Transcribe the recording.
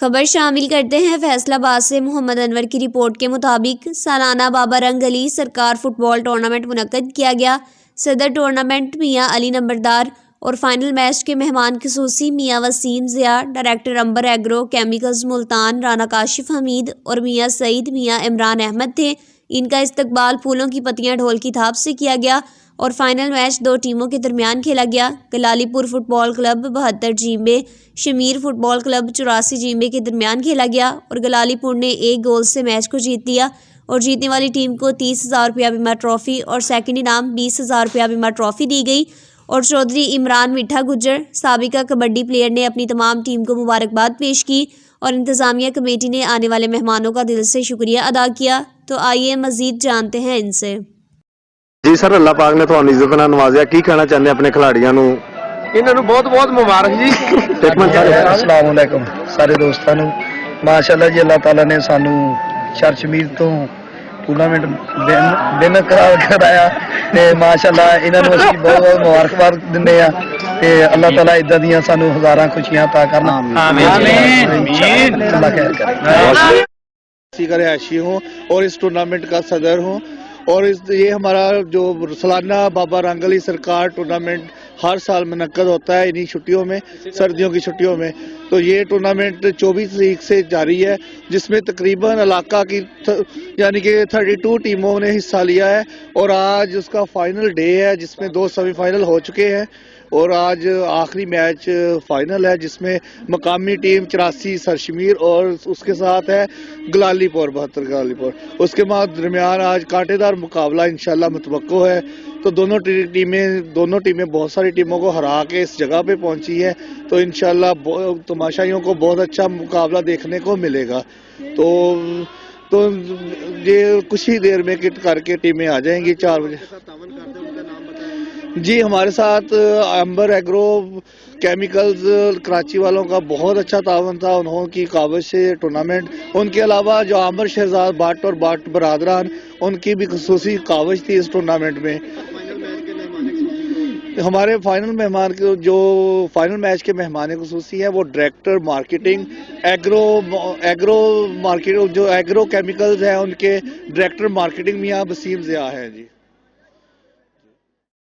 खबर शामिल करते हैं फैसलाबाद से। मोहम्मद अनवर की रिपोर्ट के मुताबिक सालाना बाबा रंग अली सरकार फुटबॉल टूर्नामेंट मुनक्कद किया गया। सदर टूर्नामेंट मियाँ अली नंबरदार और फाइनल मैच के मेहमान खसूसी मियाँ वसीम ज़िया, डायरेक्टर अंबर एग्रो केमिकल्स मुल्तान राना काशिफ हमीद और मियाँ सईद मियाँ इमरान अहमद थे। इनका इस्तकबाल फूलों की पत्तियां ढोल की थाप से किया गया और फाइनल मैच दो टीमों के दरमियान खेला गया। गलालीपुर फुटबॉल क्लब 72 जींबे, शमीर फुटबॉल क्लब 84 जींबे के दरमियान खेला गया और गलालीपुर ने 1 गोल से मैच को जीत लिया और जीतने वाली टीम को 30,000 रुपया बीमा ट्रॉफी और सेकंड इनाम 20,000 रुपया बीमा ट्रॉफी दी गई। और चौधरी इमरान मिठा गुज्जर साबिका कबड्डी प्लेयर ने अपनी तमाम टीम को मुबारकबाद पेश की और इंतज़ामिया कमेटी ने आने वाले मेहमानों का दिल से शुक्रिया अदा किया। तो आइए मज़ीद जानते हैं इनसे। जी सर, अल्लाह पाक ने ਤੁਹਾਨੂੰ इज्जत ਨਾਲ ਨਵਾਜ਼ਿਆ, ਕੀ ਕਹਿਣਾ ਚਾਹੁੰਦੇ ਆਪਣੇ ਖਿਡਾਰੀਆਂ ਨੂੰ? ਇਹਨਾਂ ਨੂੰ ਬਹੁਤ ਬਹੁਤ ਮੁਬਾਰਕ ਜੀ। अस्सलाम वालेकुम सारे दोस्तों ਨੂੰ माशाअल्लाह जी। अल्लाह ताला ने सानू शरशमीर तो टूर्नामेंट दिन कराया ते माशाअल्लाह इन्हां नूं असीं बहुत बहुत मुबारकबाद दिंदे आ ते अल्लाह ताला इदां दियां सानू हज़ारां खुशियां अता करना। आमीन। अल्लाह खैर करे। का रिहायशी हूँ और इस टूर्नामेंट का सदर हूँ और ये हमारा जो सालाना बाबा रंग अली सरकार टूर्नामेंट हर साल मुनक्कद होता है इन्हीं छुट्टियों में, सर्दियों की छुट्टियों में। तो ये टूर्नामेंट 24 तारीख से जारी है, जिसमें तकरीबन इलाका की यानी कि 32 टीमों ने हिस्सा लिया है और आज उसका फाइनल डे है जिसमें 2 सेमीफाइनल हो चुके हैं और आज आखिरी मैच फाइनल है जिसमें मकामी टीम 84 सरशमीर और उसके साथ है गलालीपुर 72 गलालीपुर। उसके बाद दरमियान आज कांटेदार मुकाबला इंशाल्लाह मुतवक्को है। तो दोनों टीमें बहुत सारी टीमों को हरा के इस जगह पे पहुंची है। तो इंशाल्लाह तमाशाइयों को बहुत अच्छा मुकाबला देखने को मिलेगा। तो ये कुछ ही देर में किट करके टीमें आ जाएंगी 4 बजे। जी, हमारे साथ अंबर एग्रो केमिकल्स कराची वालों का बहुत अच्छा तावन था, उन्होंने काबिज से टूर्नामेंट। उनके अलावा जो आमर शहजाद बाट और बाट बरादरान, उनकी भी खसूसी काबिज थी इस टूर्नामेंट में। हमारे फाइनल मैच के मेहमान खसूसी है वो डायरेक्टर मार्केटिंग एग्रो मार्केट जो एग्रो केमिकल्स है उनके डायरेक्टर मार्केटिंग मियाँ वसीम ज़िया हैं जी।